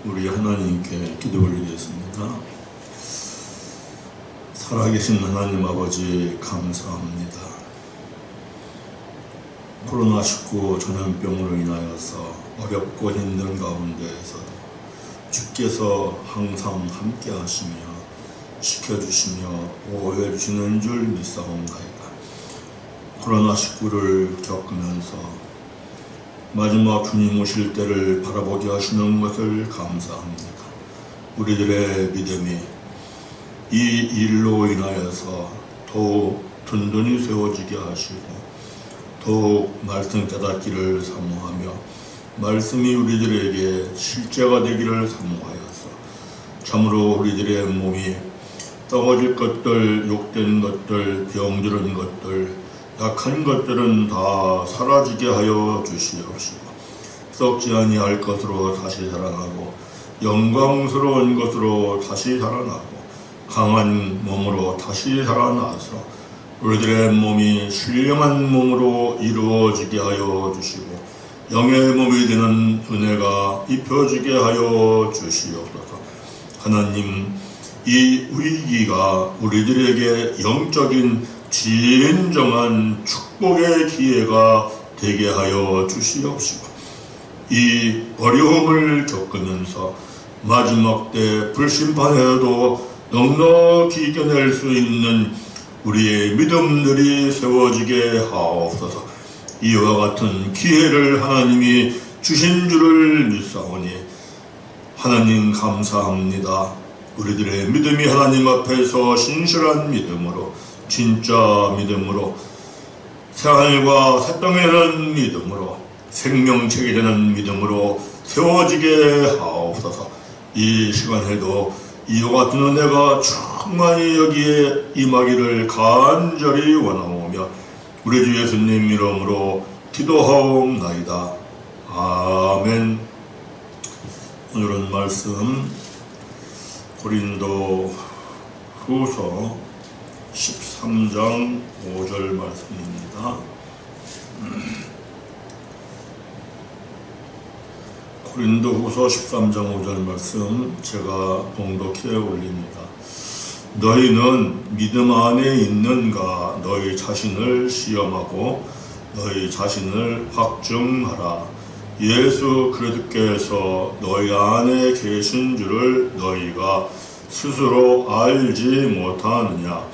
우리 하나님께 기도 올리겠습니다. 살아계신 하나님 아버지 감사합니다. 코로나19 전염병으로 인하여서 어렵고 힘든 가운데에서도 주께서 항상 함께 하시며 지켜주시며 보호해 주시는 줄 믿사옵나이다. 코로나19를 겪으면서 마지막 주님 오실 때를 바라보게 하시는 것을 감사합니다. 우리들의 믿음이 이 일로 인하여서 더욱 든든히 세워지게 하시고 더욱 말씀 깨닫기를 사모하며 말씀이 우리들에게 실제가 되기를 사모하여서 참으로 우리들의 몸이 떨어질 것들, 욕된 것들, 병들은 것들, 약한 것들은 다 사라지게 하여 주시옵시고 썩지 아니할 것으로 다시 살아나고 영광스러운 것으로 다시 살아나고 강한 몸으로 다시 살아나서 우리들의 몸이 신령한 몸으로 이루어지게 하여 주시고 영의 몸이 되는 은혜가 입혀지게 하여 주시옵소서. 하나님, 이 위기가 우리들에게 영적인 진정한 축복의 기회가 되게 하여 주시옵시고 이 어려움을 겪으면서 마지막 때 불심판에도 넉넉히 이겨낼 수 있는 우리의 믿음들이 세워지게 하옵소서. 이와 같은 기회를 하나님이 주신 줄을 믿사오니 하나님 감사합니다. 우리들의 믿음이 하나님 앞에서 신실한 믿음으로 진짜 믿음으로 새하늘과 새 땅에 대한 믿음으로 생명책이 되는 믿음으로 세워지게 하옵소서. 이 시간에도 이와 같은 은혜가 충만히 여기에 임하기를 간절히 원하오며 우리 주 예수님 이름으로 기도하옵나이다. 아멘. 오늘은 말씀 고린도 후서 13장 5절 말씀입니다. 고린도 후서 13장 5절 말씀 제가 봉독해 올립니다. 너희는 믿음 안에 있는가 너희 자신을 시험하고 너희 자신을 확증하라. 예수 그리스도께서 너희 안에 계신 줄을 너희가 스스로 알지 못하느냐.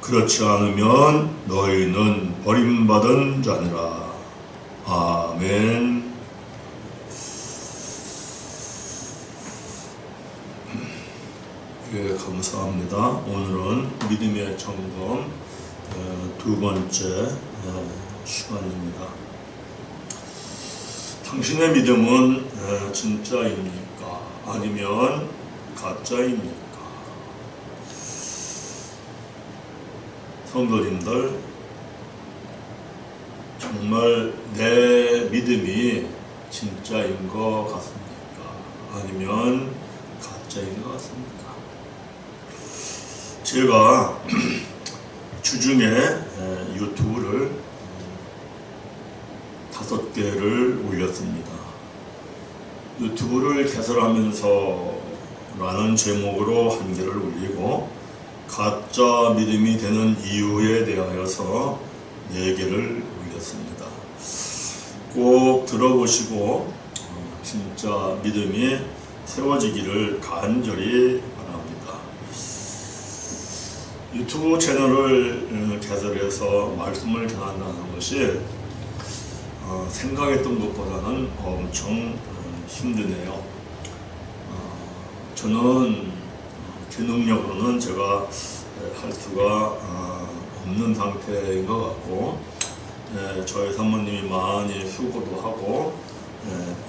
그렇지 않으면 너희는 버림받은 자니라. 아멘. 예, 감사합니다. 오늘은 믿음의 점검 두 번째 시간입니다. 당신의 믿음은 진짜입니까? 아니면 가짜입니까? 성도님들, 정말 내 믿음이 진짜인 것 같습니까? 아니면 가짜인 것 같습니까? 제가 주중에 유튜브를 5개를 올렸습니다. 유튜브를 개설하면서 라는 제목으로 1개를 올리고 가짜 믿음이 되는 이유에 대하여서 4개를 올렸습니다. 꼭 들어보시고 진짜 믿음이 세워지기를 간절히 바랍니다. 유튜브 채널을 개설해서 말씀을 전한다는 것이 생각했던 것보다는 엄청 힘드네요. 저는 제 능력으로는 제가 할 수가 없는 상태인 것 같고 저희 사모님이 많이 수고도 하고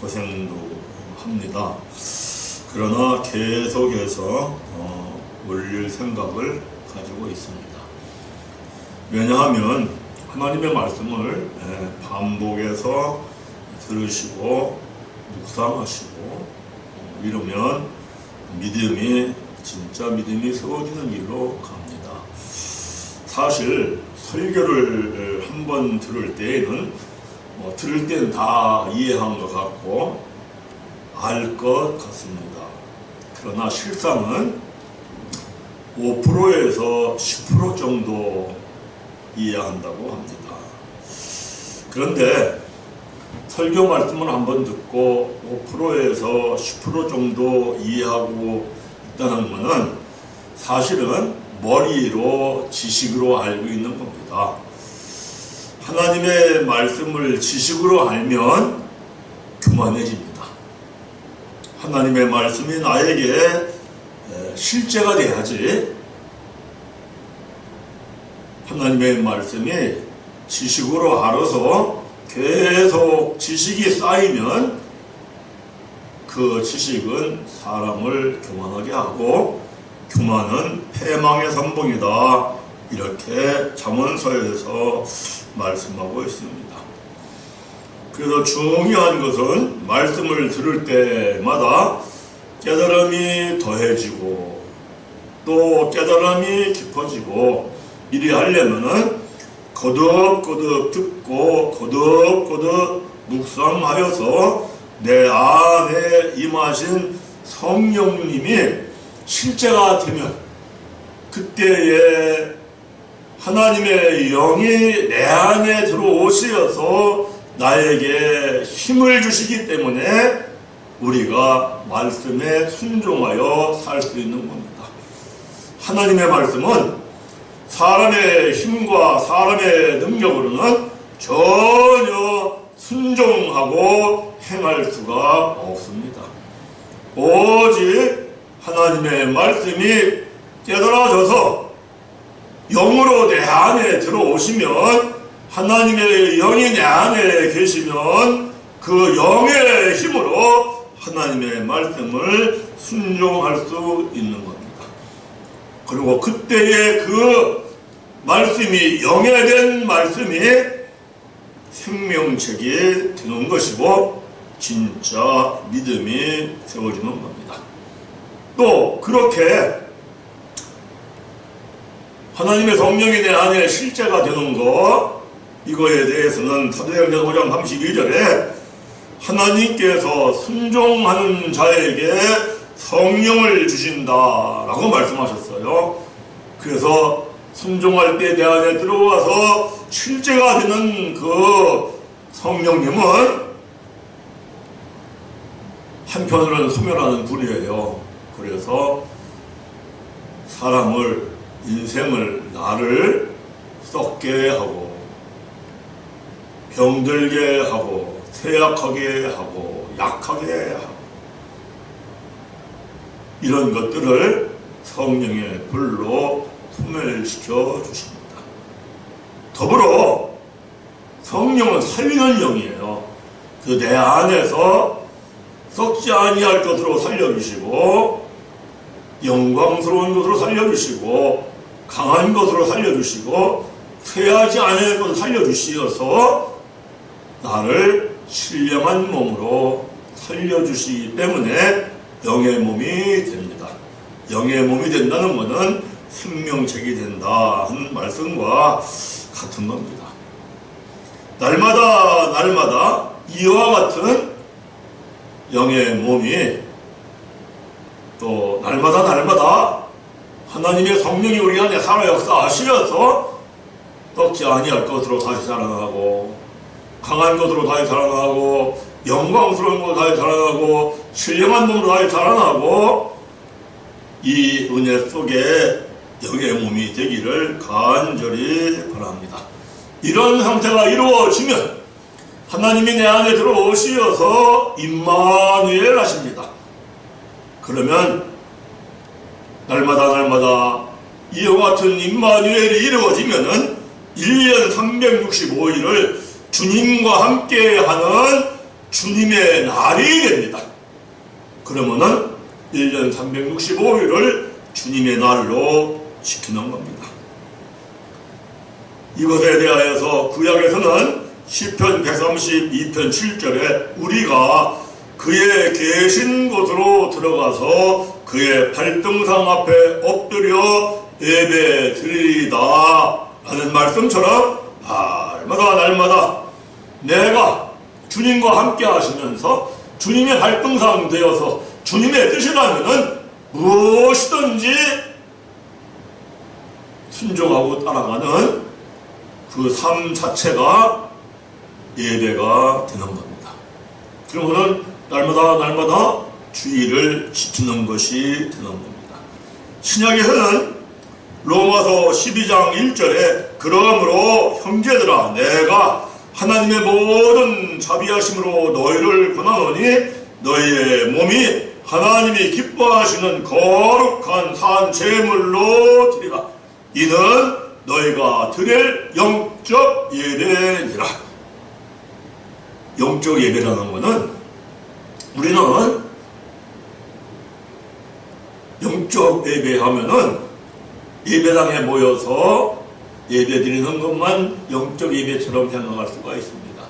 고생도 합니다. 그러나 계속해서 올릴 생각을 가지고 있습니다. 왜냐하면 하나님의 말씀을 반복해서 들으시고 묵상하시고 이러면 믿음이 진짜 믿음이 세워지는 일로 갑니다. 사실 설교를 한번 들을 때에는 들을 때는 다 이해한 것 같고 알 것 같습니다. 그러나 실상은 5%에서 10% 정도 이해한다고 합니다. 그런데 설교 말씀을 한번 듣고 5%에서 10% 정도 이해하고 있다는 것은 사실은 머리로 지식으로 알고 있는 겁니다. 하나님의 말씀을 지식으로 알면 교만해집니다. 하나님의 말씀이 나에게 실제가 돼야지. 하나님의 말씀이 지식으로 알아서 계속 지식이 쌓이면 그 지식은 사람을 교만하게 하고 교만은 패망의 선봉이다. 이렇게 잠언서에서 말씀하고 있습니다. 그래서 중요한 것은 말씀을 들을 때마다 깨달음이 더해지고 또 깨달음이 깊어지고 이리 하려면은 거듭거듭 듣고 거듭거듭 묵상하여서 내 안에 임하신 성령님이 실제가 되면 그때에 하나님의 영이 내 안에 들어오시어서 나에게 힘을 주시기 때문에 우리가 말씀에 순종하여 살 수 있는 겁니다. 하나님의 말씀은 사람의 힘과 사람의 능력으로는 전혀 순종하고 행할 수가 없습니다. 오직 하나님의 말씀이 깨달아져서 영으로 내 안에 들어오시면 하나님의 영이 내 안에 계시면 그 영의 힘으로 하나님의 말씀을 순종할 수 있는 겁니다. 그리고 그때의 그 말씀이 영예된 말씀이 생명책이 되는 것이고 진짜 믿음이 세워지는 겁니다. 또 그렇게 하나님의 성령이 내 안에 실제가 되는 것, 이거에 대해서는 사도행전 5장 32절에 하나님께서 순종하는 자에게 성령을 주신다라고 말씀하셨어요. 그래서 순종할 때 내 안에 들어와서 실제가 되는 그 성령님은 한편으로는 소멸하는 분이에요. 그래서 사람을, 인생을, 나를 썩게 하고 병들게 하고 쇠약하게 하고 약하게 하고 이런 것들을 성령의 불로 소멸시켜 주십니다. 더불어 성령은 살리는 영이에요. 그 내 안에서 썩지 아니할 것으로 살려주시고 영광스러운 것으로 살려주시고 강한 것으로 살려주시고 쇠하지 않을 것으로 살려주시어서 나를 신령한 몸으로 살려주시기 때문에 영의 몸이 됩니다. 영의 몸이 된다는 것은 생명책이 된다 하는 말씀과 같은 겁니다. 날마다 이와 같은 영의 몸이 또 날마다 하나님의 성령이 우리 안에 살아 역사하시면서 썩지 아니할 것으로 다시 살아나고 강한 것으로 다시 살아나고 영광스러운 것으로 다시 살아나고 신령한 몸으로 다시 살아나고 이 은혜 속에 영의 몸이 되기를 간절히 바랍니다. 이런 상태가 이루어지면 하나님이 내 안에 들어오시어서 임마누엘 하십니다. 그러면 날마다 이와 같은 임마누엘이 이루어지면은 1년 365일을 주님과 함께하는 주님의 날이 됩니다. 그러면은 1년 365일을 주님의 날로 지키는 겁니다. 이것에 대하여서 구약에서는 시편 132편 7절에 우리가 그의 계신 곳으로 들어가서 그의 발등상 앞에 엎드려 예배 드리리다 라는 말씀처럼 날마다 내가 주님과 함께 하시면서 주님의 발등상 되어서 주님의 뜻이라면은 무엇이든지 순종하고 따라가는 그 삶 자체가 예배가 되는 겁니다. 그러면은 날마다 주의를 지키는 것이 되는 겁니다. 신약에서는 로마서 12장 1절에 그러므로 형제들아 내가 하나님의 모든 자비하심으로 너희를 권하노니 너희의 몸이 하나님이 기뻐하시는 거룩한 산 제물로 드리라. 이는 너희가 드릴 영적 예배니라. 영적 예배라는 것은 우리는 영적 예배하면은 예배당에 모여서 예배 드리는 것만 영적 예배처럼 생각할 수가 있습니다.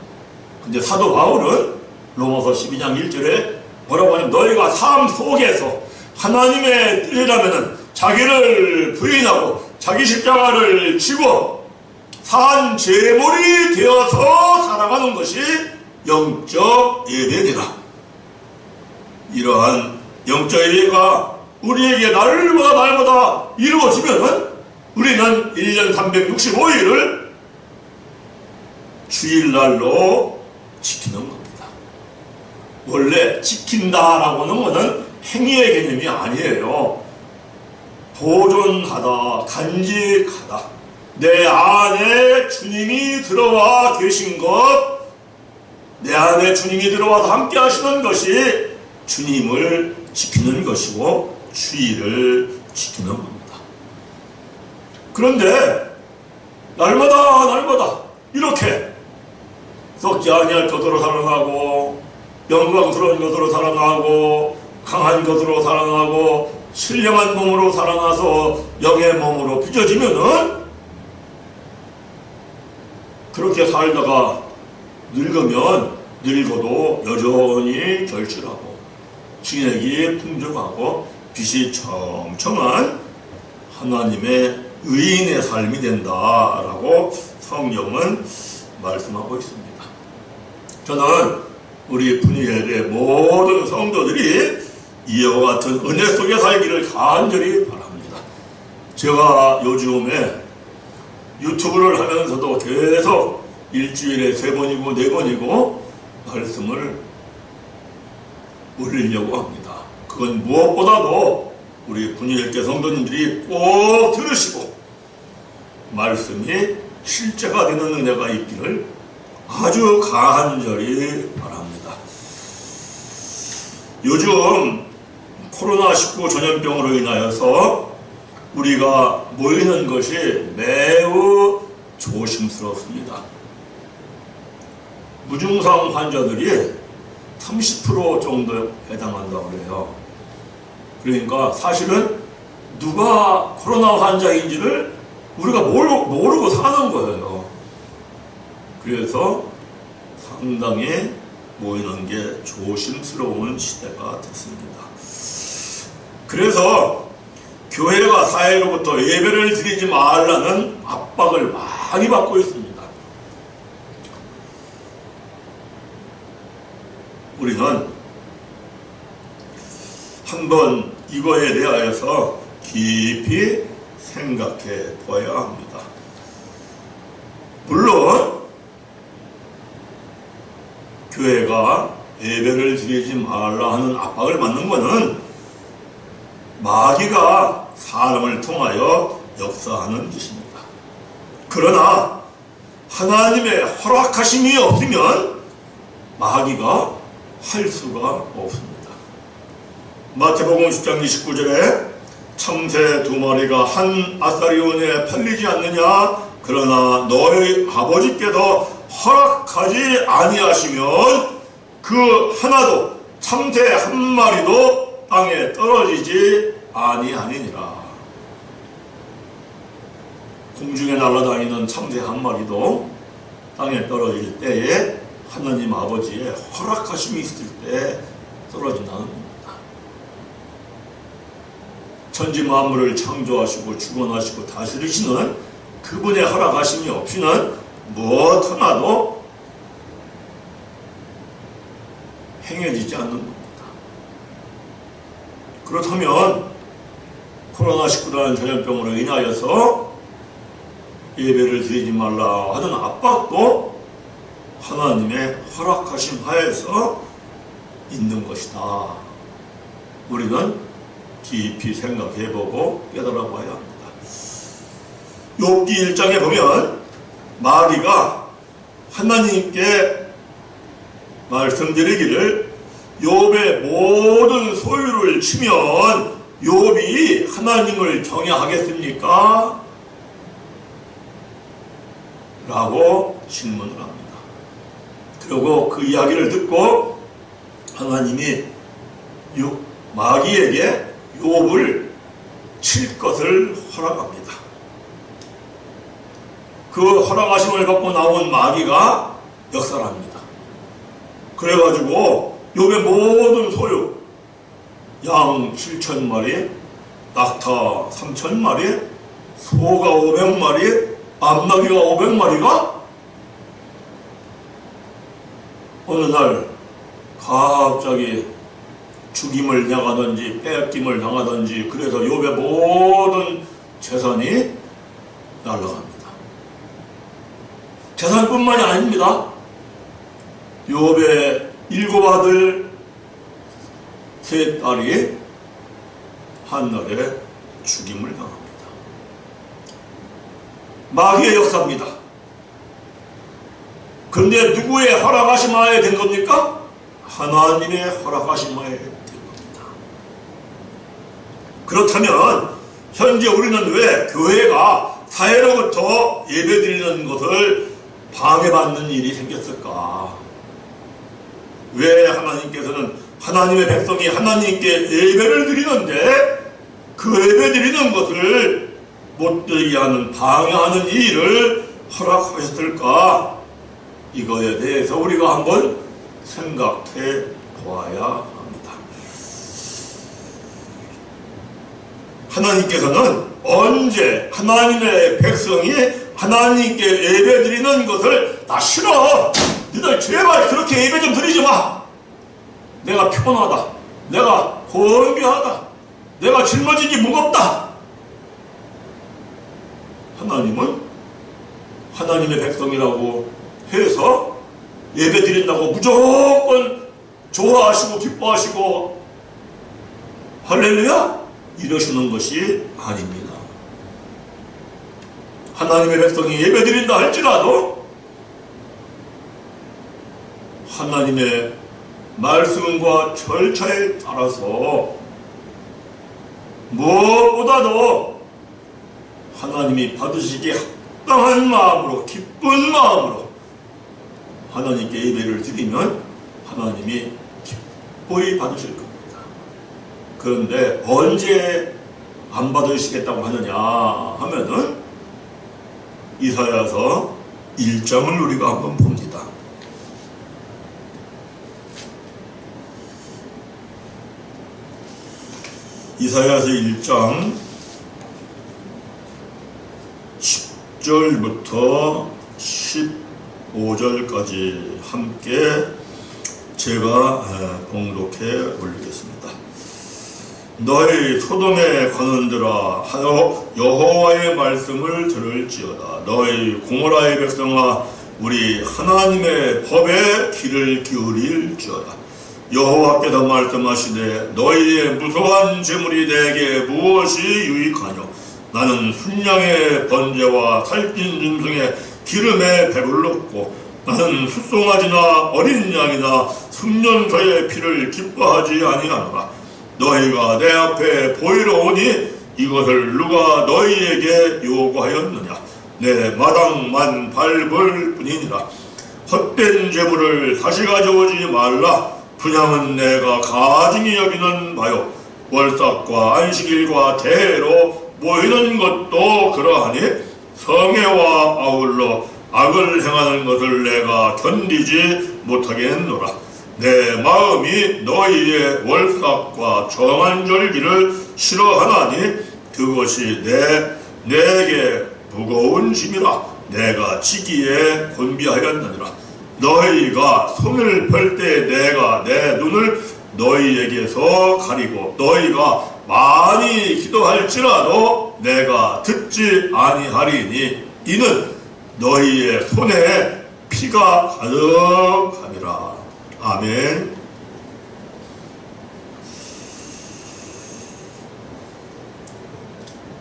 근데 사도 바울은 로마서 12장 1절에 뭐라고 하냐면 너희가 삶 속에서 하나님의 뜻이라면은 자기를 부인하고 자기 십자가를 지고 산 제물이 되어서 살아가는 것이 영적 예배니라. 이러한 영적 예배가 우리에게 날마다 이루어지면은 우리는 1년 365일을 주일날로 지키는 겁니다. 원래 지킨다라고 하는 것은 행위의 개념이 아니에요. 보존하다, 간직하다. 내 안에 주님이 들어와 계신 것, 내 안에 주님이 들어와서 함께 하시는 것이 주님을 지키는 것이고 주의를 지키는 겁니다. 그런데 날마다 이렇게 썩지 아니할 것으로 살아나고 영광스러운 것으로 살아나고 강한 것으로 살아나고 신령한 몸으로 살아나서 영의 몸으로 빚어지면은 그렇게 살다가 늙어도 여전히 결실하고 진액이 풍족하고 빛이 청청한 하나님의 의인의 삶이 된다라고 성경은 말씀하고 있습니다. 저는 우리 분이엘의 모든 성도들이 이와 같은 은혜 속에 살기를 간절히 바랍니다. 제가 요즘에 유튜브를 하면서도 계속 일주일에 3번이고 4번이고 말씀을 올리려고 합니다. 그건 무엇보다도 우리 분이엘교 성도님들이 꼭 들으시고 말씀이 실제가 되는 은혜가 있기를 아주 간절히 바랍니다. 요즘 코로나19 전염병으로 인하여서 우리가 모이는 것이 매우 조심스럽습니다. 무증상 환자들이 30% 정도 해당한다고 그래요. 그러니까 사실은 누가 코로나 환자인지를 우리가 모르고 사는 거예요. 그래서 상당히 모이는 게 조심스러운 시대가 됐습니다. 그래서 교회가 사회로부터 예배를 드리지 말라는 압박을 많이 받고 있습니다. 우리는 한번 이거에 대하여서 깊이 생각해 보아야 합니다. 물론 교회가 예배를 드리지 말라 하는 압박을 받는 것은 마귀가 사람을 통하여 역사하는 짓입니다. 그러나 하나님의 허락하심이 없으면 마귀가 할 수가 없습니다. 마태복음 10장 29절에 참새 2마리가 한 아사리온에 팔리지 않느냐 그러나 너희 아버지께서 허락하지 아니하시면 그 하나도 참새 1마리도 땅에 떨어지지 아니하니라. 공중에 날아다니는 참새 1마리도 땅에 떨어질 때에 하나님 아버지의 허락하심이 있을 때 떨어진다는 겁니다. 천지 만물을 창조하시고 주관하시고 다스리시는 그분의 허락하심이 없이는 무엇 하나도 행해 행해지지 않는 겁니다. 그렇다면 코로나19라는 전염병으로 인하여서 예배를 드리지 말라 하는 압박도 하나님의 허락하심 하에서 있는 것이다. 우리는 깊이 생각해보고 깨달아봐야 합니다. 욥기 1장에 보면 마리가 하나님께 말씀드리기를 욥의 모든 소유를 치면 욥이 하나님을 경외하겠습니까? 라고 질문을 합니다. 그리고 그 이야기를 듣고 하나님이 마귀에게 욥을 칠 것을 허락합니다. 그 허락하심을 받고 나온 마귀가 역사를 합니다. 그래가지고 욥의 모든 소유, 양 7,000마리, 낙타 3,000마리, 소가 500마리, 암나귀가 500마리가 어느 날 갑자기 죽임을 당하든지 뺏김을 당하든지 그래서 욥의 모든 재산이 날아갑니다. 재산뿐만이 아닙니다. 욥의 7 아들 3 딸이 한날에 죽임을 당합니다. 마귀의 역사입니다. 그런데 누구의 허락하심 하에 된 겁니까? 하나님의 허락하심 하에 된 겁니다. 그렇다면 현재 우리는 왜 교회가 사회로부터 예배드리는 것을 방해받는 일이 생겼을까? 왜 하나님께서는 하나님의 백성이 하나님께 예배를 드리는데 그 예배 드리는 것을 못되게 하는 방해하는 일을 허락하셨을까? 이거에 대해서 우리가 한번 생각해 보아야 합니다. 하나님께서는 언제 하나님의 백성이 하나님께 예배 드리는 것을 나 싫어! 너희들 제발 그렇게 예배 좀 드리지 마! 내가 피곤하다. 내가 곤비하다. 내가 짊어지기 무겁다. 하나님은 하나님의 백성이라고 해서 예배 드린다고 무조건 좋아하시고 기뻐하시고 할렐루야 이러시는 것이 아닙니다. 하나님의 백성이 예배 드린다 할지라도 하나님의 말씀과 절차에 따라서 무엇보다도 하나님이 받으시기에 합당한 마음으로 기쁜 마음으로 하나님께 예배를 드리면 하나님이 기뻐히 받으실 겁니다. 그런데 언제 안 받으시겠다고 하느냐 하면은 이사야서 1장을 우리가 한번 봅니다. 이사야서 1장 10절부터 15절까지 함께 제가 봉독해 올리겠습니다. 너희 소돔에 가는들아 여호와의 말씀을 들을지어다. 너희 고모라의 백성아 우리 하나님의 법에 귀를 기울일지어다. 여호와께서 말씀하시되 너희의 무수한 재물이 내게 무엇이 유익하뇨? 나는 순양의 번제와 살찐 짐승의 기름에 배불렀고 나는 숫송아지나 어린 양이나 숙련소의 피를 기뻐하지 아니하노라. 너희가 내 앞에 보이러 오니 이것을 누가 너희에게 요구하였느냐? 내 마당만 밟을 뿐이니라. 헛된 재물을 다시 가져오지 말라. 분향은 내가 가증히 여기는 바요. 월삭과 안식일과 대회로 모이는 것도 그러하니 성회와 아울러 악을 행하는 것을 내가 견디지 못하겠노라. 내 마음이 너희의 월삭과 정한 절기를 싫어하나니 그것이 내게 무거운 짐이라. 내가 지기에 곤비하였느니라. 너희가 손을 펼 때 내가 내 눈을 너희에게서 가리고 너희가 많이 기도할지라도 내가 듣지 아니하리니 이는 너희의 손에 피가 가득함이라. 아멘.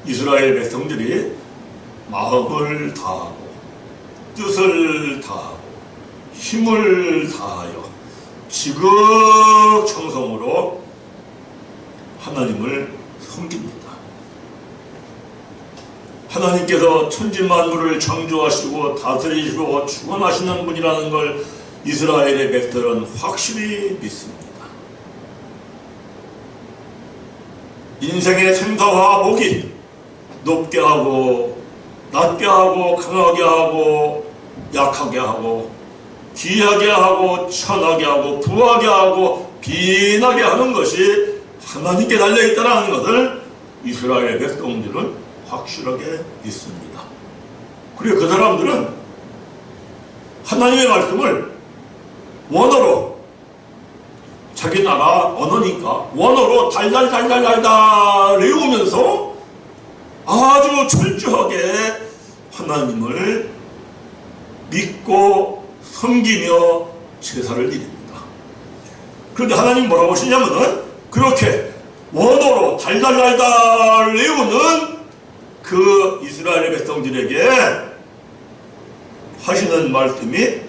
이스라엘 백성들이 마음을 다하고 뜻을 다하고 힘을 다하여 지극정성으로 하나님을 섬깁니다. 하나님께서 천지만물을 창조하시고 다스리시고 주관하시는 분이라는 걸 이스라엘의 백성들은 확실히 믿습니다. 인생의 생사와 복이 높게 하고 낮게 하고 강하게 하고 약하게 하고 귀하게 하고 천하게 하고 부하게 하고 빈하게 하는 것이 하나님께 달려있다는 것을 이스라엘 백성들은 확실하게 믿습니다. 그리고 그 사람들은 하나님의 말씀을 원어로 자기 나라 언어니까 원어로 달달달달달달 외우면서 아주 철저하게 하나님을 믿고 섬기며 제사를 드립니다. 그런데 하나님 뭐라고 하시냐면은 그렇게 원어로 달달달달 외우는 그 이스라엘 백성들에게 하시는 말씀이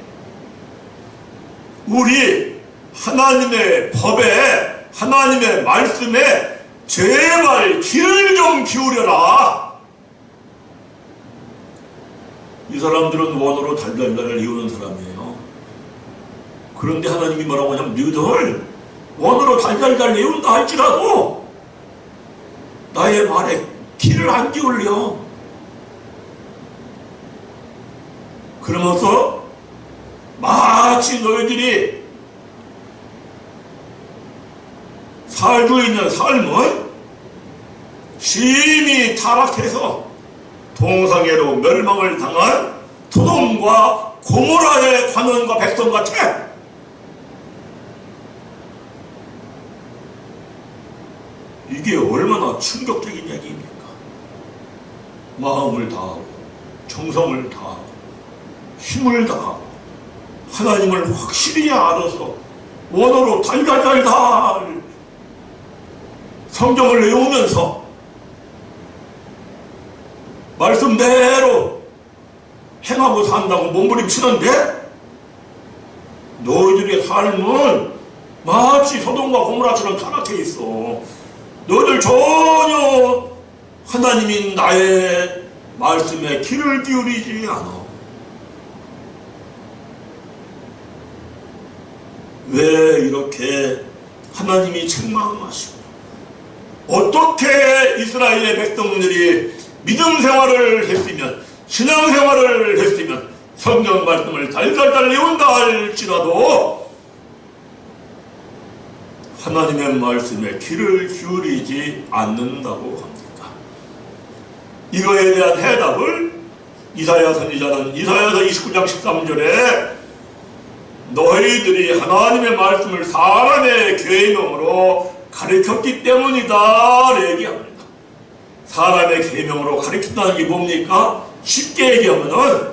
우리 하나님의 법에 하나님의 말씀에 제발 귀를 좀 기울여라. 이 사람들은 원어로 달달달 외우는 사람이에요. 그런데 하나님이 뭐라고 하냐면 너희들 원어로 달달달 외운다 할지라도 나의 말에 귀를 안 기울여. 그러면서 마치 너희들이 살고 있는 삶은 심히 타락해서 동상에로 멸망을 당한 소돔과 고모라의 관원과 백성 같아. 이게 얼마나 충격적인 얘기입니까? 마음을 다하고 정성을 다하고 힘을 다하고 하나님을 확실히 알아서 원어로 달달달달 성경을 외우면서 말씀대로 행하고 산다고 몸부림치는데 너희들의 삶은 마치 소돔과 고모라처럼 타락해 있어. 너희들 전혀 하나님인 나의 말씀에 귀를 기울이지 않아. 왜 이렇게 하나님이 책망하시고 어떻게 이스라엘의 백성들이 믿음 생활을 했으면 신앙 생활을 했으면 성경 말씀을 달달달 외운다 할지라도 하나님의 말씀에 귀를 기울이지 않는다고 합니까? 이거에 대한 해답을 이사야 선지자는 이사야서 29장 13절에 너희들이 하나님의 말씀을 사람의 계명으로 가르쳤기 때문이다 얘기합니다. 사람의 계명으로 가르친다는 게 뭡니까? 쉽게 얘기하면은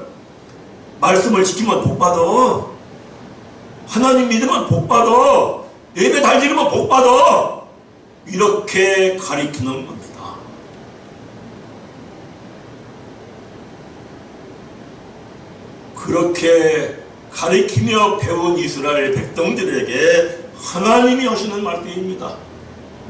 말씀을 지키면 복받아. 하나님 믿으면 복받아. 예배 잘 지르면 복받아. 이렇게 가르치는 겁니다. 그렇게 가르치며 배운 이스라엘 백성들에게 하나님이 하시는 말씀입니다.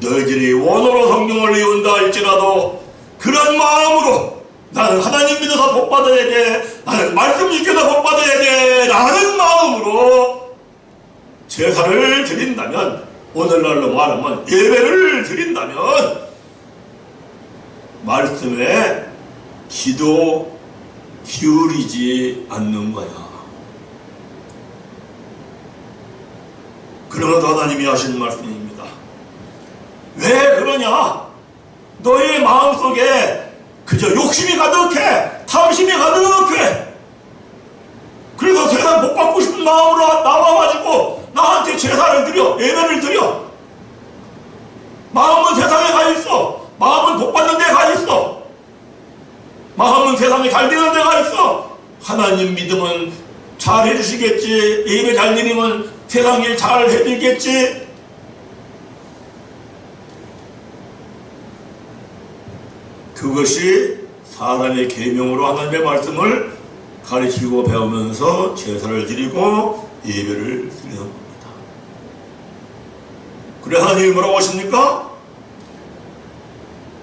너희들이 원어로 성경을 외운다 할지라도 그런 마음으로 나는 하나님 믿어서 복받아야 돼, 나는 말씀 지켜서 복받아야 돼 라는 마음으로 제사를 드린다면, 오늘날로 말하면 예배를 드린다면 말씀에 기도 기울이지 않는 거야. 그러면서 하나님이 하시는 말씀입니다. 왜 그러냐? 너의 마음속에 그저 욕심이 가득해, 탐심이 가득해. 그래서 세상 복 받고 싶은 마음으로 나와가지고 나한테 제사를 드려, 예배를 드려. 마음은 세상에 가 있어. 마음은 복 받는 데 가 있어. 마음은 세상에 잘 되는 데 가 있어. 하나님 믿으면 잘 해주시겠지. 예배 잘 드리면 세상 일 잘 해드리겠지. 그것이 사람의 계명으로 하나님의 말씀을 가르치고 배우면서 제사를 드리고 예배를 드리는 겁니다. 그래 하나님이 뭐라고 하십니까?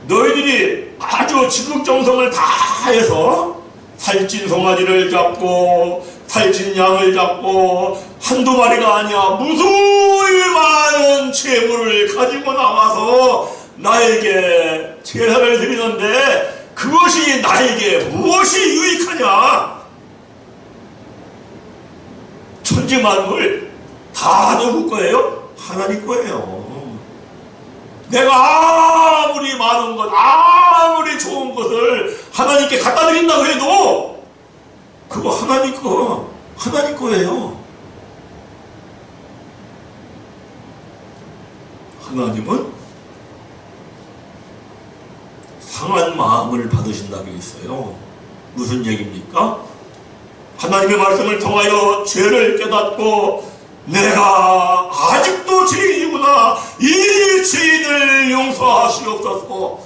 너희들이 아주 지극정성을 다해서 살찐 송아지를 잡고 살찐 양을 잡고 한두 마리가 아니야 무수히 많은 재물을 가지고 나와서 나에게 제사를 드리는데 그것이 나에게 무엇이 유익하냐? 천지만물 다 누구 거예요? 하나님 거예요. 내가 아무리 많은 것, 아무리 좋은 것을 하나님께 갖다 드린다고 해도 그거 하나님 거예요. 하나님은 상한 마음을 받으신다고 했어요. 무슨 얘기입니까? 하나님의 말씀을 통하여 죄를 깨닫고 내가 아직도 죄인이구나, 이 죄인을 용서하시옵소서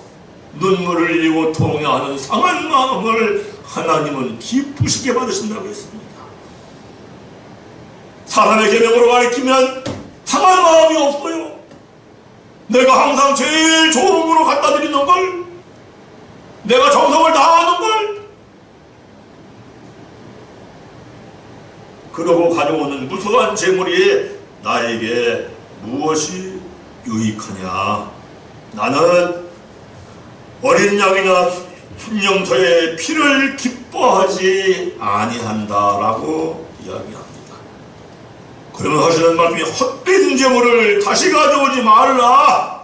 눈물을 흘리고 통회하는 상한 마음을 하나님은 기쁘시게 받으신다고 했습니다. 사람의 계명으로 가르치면 상한 마음이 없어요. 내가 항상 제일 좋은 거로 갖다 드리는 걸, 내가 정성을 다하는 걸, 그러고 가져오는 무수한 재물이 나에게 무엇이 유익하냐? 나는 어린 양이나 순영서의 피를 기뻐하지 아니한다라고 이야기합니다. 그러면 하시는 말씀이 헛된 재물을 다시 가져오지 말라.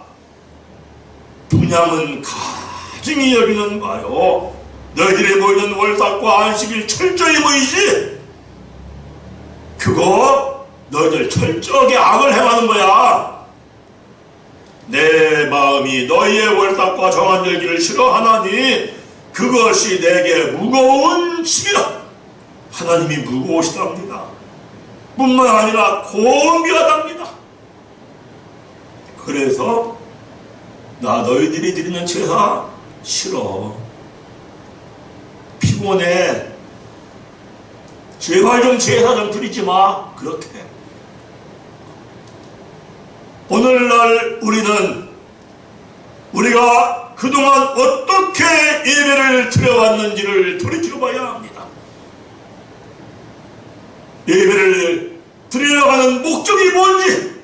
분양은 가증히 여기는 바요. 너희들이 모이는 월삭과 안식일 철저히 모이지. 그거 너희들 철저하게 악을 행하는 거야. 내 마음이 너희의 월삭과 정한절기를 싫어하나니 그것이 내게 무거운 짐이라. 하나님이 무거우시답니다. 뿐만 아니라 공비하답니다. 그래서 나 너희들이 드리는 제사 싫어. 피곤해. 제발 좀 제사 좀 드리지 마. 그렇게. 오늘날 우리가 그동안 어떻게 예배를 드려왔는지를 돌이켜봐야 합니다. 예배를 드리려고 하는 목적이 뭔지.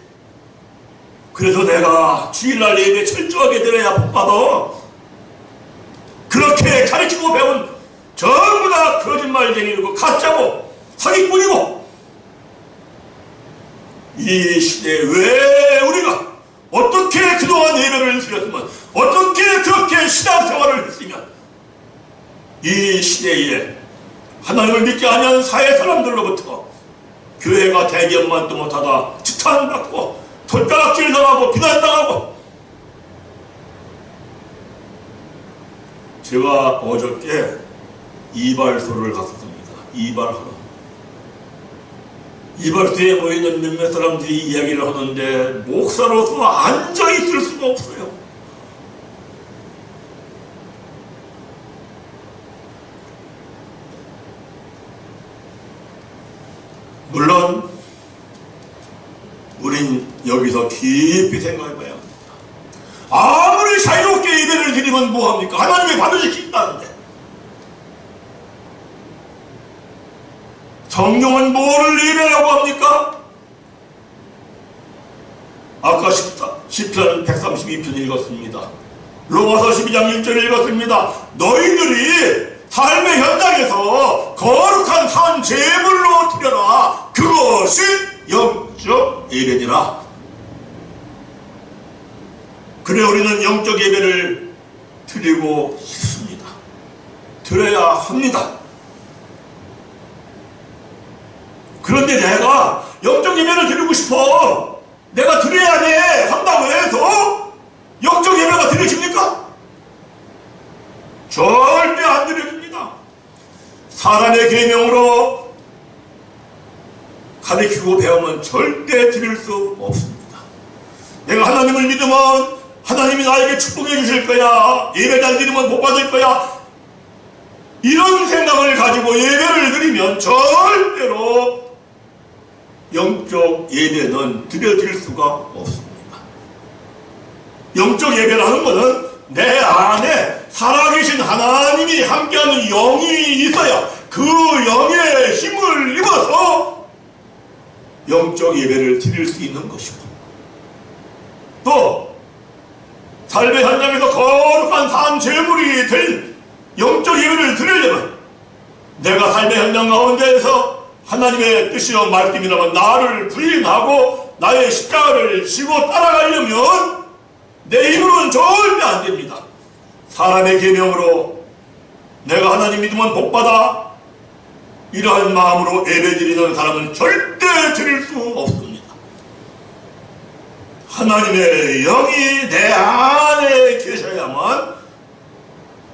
그래서 내가 주일날 예배 철저하게 드려야 복받아. 그렇게 가르치고 배운 전부 다 거짓말쟁이고 가짜고 사기꾼이고. 이 시대에 왜 우리가 어떻게 그동안 예배를 드렸으면, 어떻게 그렇게 신앙생활을 했으면 이 시대에 하나님을 믿지 않은 사회 사람들로부터 교회가 대기업만도 못하다 지탄받고 손가락질 당하고 비난당하고. 제가 어저께 이발소를 갔었습니다. 이발하러. 이발소에 모이는 몇몇 사람들이 이야기를 하는데 목사로서 앉아있을 수가 없어요. 물론 우린 여기서 깊이 생각해봐야 합니다. 아무리 자유롭게 예배를 드리면 뭐합니까? 하나님이 받으실 수 있다는데. 성령은 뭐를 예배라고 합니까? 아까 시편 132편 읽었습니다. 로마서 12장 1절 읽었습니다. 너희들이 삶의 현장에서 거룩한 산 제물로 드려라. 그것이 영적 예배니라. 그래 우리는 영적 예배를 드리고 싶습니다. 드려야 합니다. 그런데 내가 영적 예배를 드리고 싶어. 내가 드려야 돼 한다고 해서 영적 예배가 드려집니까? 절대 안 드려집니다. 사람의 계명으로 가르치고 배우면 절대 드릴 수 없습니다. 내가 하나님을 믿으면 하나님이 나에게 축복해 주실 거야. 예배 잘 드리면 복 받을 거야. 이런 생각을 가지고 예배를 드리면 절대로 영적 예배는 드려질 수가 없습니다. 영적 예배라는 것은 내 안에 살아계신 하나님이 함께하는 영이 있어야 그 영의 힘을 입어서 영적 예배를 드릴 수 있는 것이고, 또 삶의 현장에서 거룩한 산 제물이 될 영적 예배를 드리려면 내가 삶의 현장 가운데에서 하나님의 뜻이여 말씀이라면 나를 부인하고 나의 십자가를 지고 따라가려면 내 힘으로는 절대 안 됩니다. 사람의 계명으로 내가 하나님 믿으면 복받아 이러한 마음으로 예배드리는 사람은 절대 드릴 수 없습니다. 하나님의 영이 내 안에 계셔야만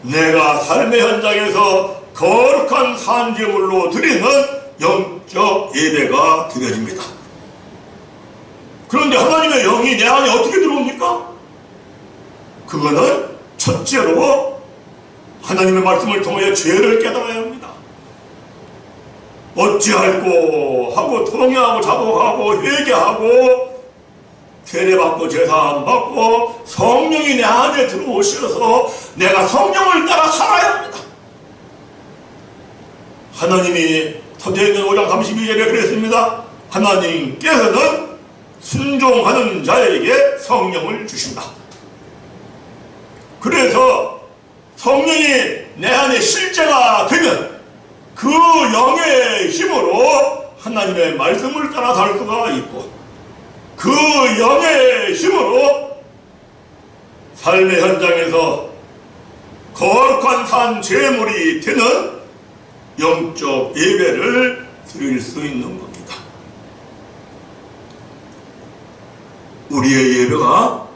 내가 삶의 현장에서 거룩한 산제물로 드리는 영적 예배가 드려집니다. 그런데 하나님의 영이 내 안에 어떻게 들어옵니까? 그거는 첫째로 하나님의 말씀을 통하여 죄를 깨달아야 합니다. 어찌할꼬 하고 통회하고 자복하고 회개하고 세례받고 제사받고 성령이 내 안에 들어오셔서 내가 성령을 따라 살아야 합니다. 하나님이 사도행전 5장 32절에 그랬습니다. 하나님께서는 순종하는 자에게 성령을 주신다. 그래서 성령이 내 안에 실제가 되면 그 영의 힘으로 하나님의 말씀을 따라 살 수가 있고, 그 영의 힘으로 삶의 현장에서 거룩한 산 제물이 되는 영적 예배를 드릴 수 있는 겁니다. 우리의 예배가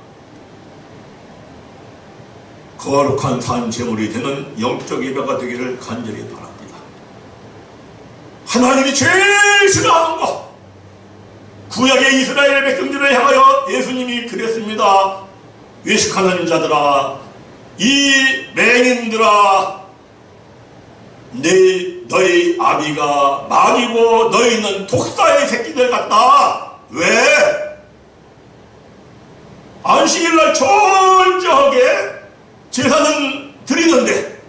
거룩한 산 제물이 되는 영적 예배가 되기를 간절히 바랍니다. 하나님이 제일 싫어하는 것, 구약의 이스라엘 백성들을 향하여 예수님이 그랬습니다. 외식하는 자들아, 이 맹인들아, 너희 아비가 마귀고 너희는 독사의 새끼들 같다. 왜? 안식일날 철저하게 제사는 드리는데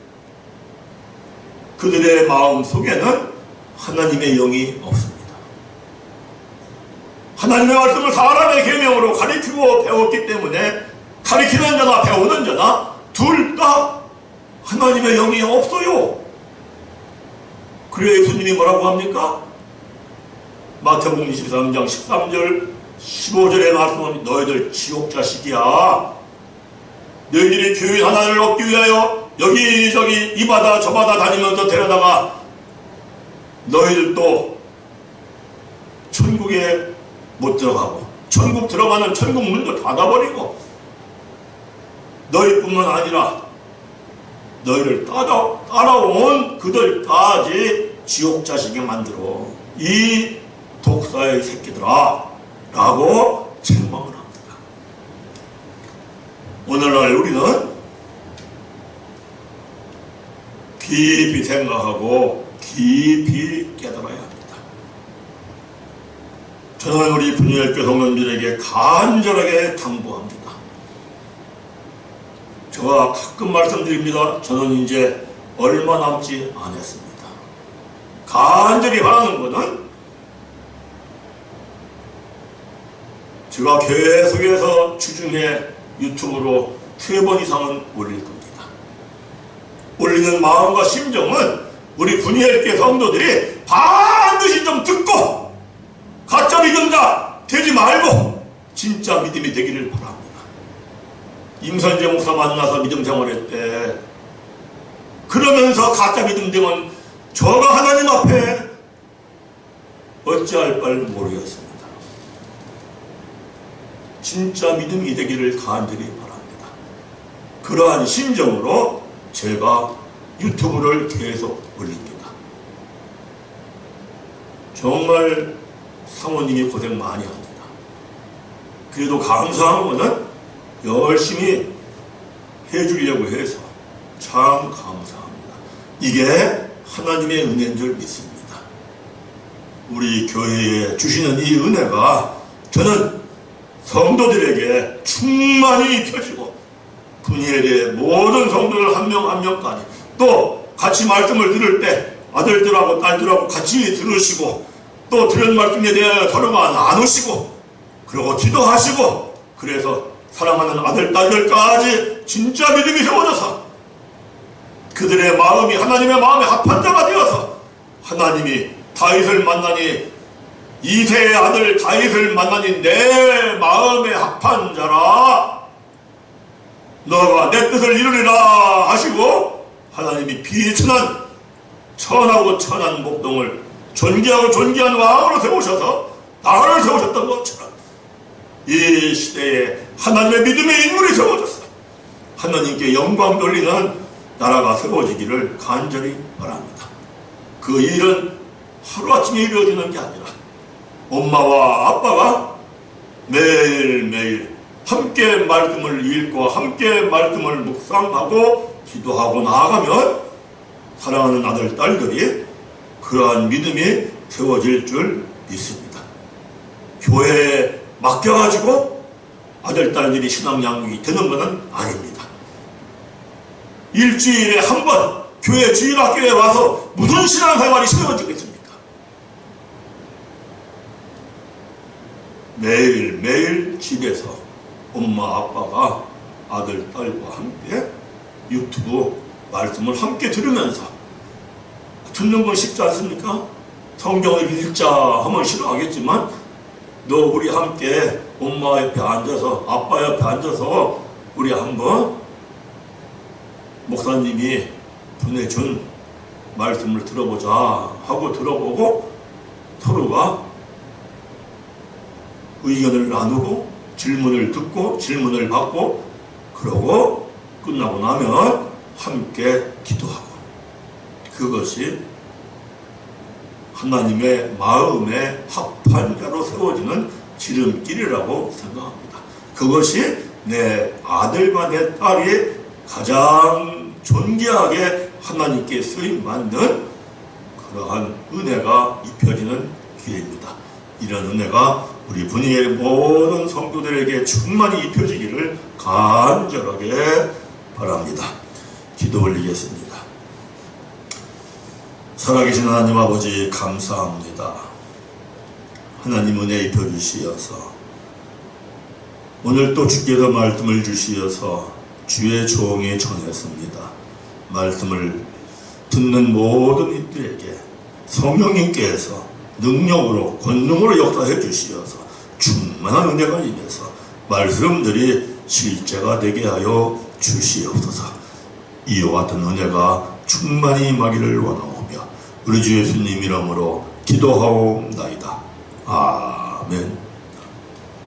그들의 마음 속에는 하나님의 영이 없습니다. 하나님의 말씀을 사람의 계명으로 가르치고 배웠기 때문에 가르치는 자나 배우는 자나 둘 다 하나님의 영이 없어요. 그래야 예수님이 뭐라고 합니까? 마태복음 23장 13절 15절의 말씀은 너희들 지옥 자식이야. 너희들이 교인 하나를 얻기 위하여 여기저기 이 바다 저 바다 다니면서 데려다가 너희들도 천국에 못 들어가고 천국 들어가는 천국 문도 닫아버리고 너희뿐만 아니라 너희를 따라온 그들까지 지옥 자식이 만들어 이 독사의 새끼들아 라고 책망을 합니다. 오늘날 우리는 깊이 생각하고 깊이 깨달아야 합니다. 저는 우리 분유일교 성도님들에게 간절하게 당부합니다. 제가 가끔 말씀드립니다. 저는 이제 얼마 남지 않았습니다. 간절히 바라는 것은 제가 계속해서 주중에 유튜브로 3번 이상은 올릴 겁니다. 올리는 마음과 심정은 우리 분이엘교 성도들이 반드시 좀 듣고 가짜 믿음자 되지 말고 진짜 믿음이 되기를 바랍니다. 임선재 목사 만나서 믿음 생활했대. 그러면서 가짜 믿음 되면 저가 하나님 앞에 어찌할 바를 모르겠습니다. 진짜 믿음이 되기를 간절히 바랍니다. 그러한 심정으로 제가 유튜브를 계속 올립니다. 정말 사모님이 고생 많이 합니다. 그래도 감사한 것은 열심히 해주려고 해서 참 감사합니다. 이게 하나님의 은혜인 줄 믿습니다. 우리 교회에 주시는 이 은혜가 저는 성도들에게 충만히 펴지고 분이엘의 모든 성도들 한 명 한 명까지 또 같이 말씀을 들을 때 아들들하고 딸들하고 같이 들으시고 또 들은 말씀에 대하여 서로가 나누시고 그리고 기도하시고 그래서 사랑하는 아들 딸들까지 진짜 믿음이 세워져서 그들의 마음이 하나님의 마음에 합한 자가 되어서 하나님이 다윗을 만나니 이새의 아들 다윗을 만나니 내 마음에 합한 자라 너가 내 뜻을 이루리라 하시고 하나님이 비천한 천하고 천한 목동을 존귀하고 존귀한 왕으로 세우셔서 나라를 세우셨던 것처럼 이 시대에 하나님의 믿음의 인물이 세워졌어 하나님께 영광 돌리는 나라가 세워지기를 간절히 바랍니다. 그 일은 하루아침에 이루어지는 게 아니라 엄마와 아빠가 매일매일 함께 말씀을 읽고 함께 말씀을 묵상하고 기도하고 나아가면 사랑하는 아들 딸들이 그러한 믿음이 세워질 줄 믿습니다. 교회에 맡겨가지고 아들 딸들이 신앙 양육이 되는 것은 아닙니다. 일주일에 한 번 교회 주일학교에 와서 무슨 신앙생활이 세워지겠습니까? 매일매일 집에서 엄마 아빠가 아들 딸과 함께 유튜브 말씀을 함께 들으면서 듣는 건 쉽지 않습니까? 성경을 읽자 하면 싫어하겠지만 너 우리 함께 엄마 옆에 앉아서 아빠 옆에 앉아서 우리 한번 목사님이 보내준 말씀을 들어보자 하고 들어보고 서로가 의견을 나누고 질문을 듣고 질문을 받고 그러고 끝나고 나면 함께 기도하고 그것이 하나님의 마음에 합한 자로 세워지는 지름길이라고 생각합니다. 그것이 내 아들과 내 딸이 가장 존귀하게 하나님께 쓰임받는 그러한 은혜가 입혀지는 기회입니다. 이런 은혜가 우리 분위기의 모든 성도들에게 충만히 입혀지기를 간절하게 바랍니다. 기도 올리겠습니다. 살아계신 하나님 아버지 감사합니다. 하나님 은혜 입혀주시어서 오늘 또 주께서 말씀을 주시어서 주의 종이 전했습니다. 말씀을 듣는 모든 이들에게 성령님께서 능력으로 권능으로 역사해 주시어서 충만한 은혜가 임해서 말씀들이 실제가 되게 하여 주시옵소서. 이와 같은 은혜가 충만히 임하기를 원하오며 우리 주 예수님 이름으로 기도하옵나이다. 아멘.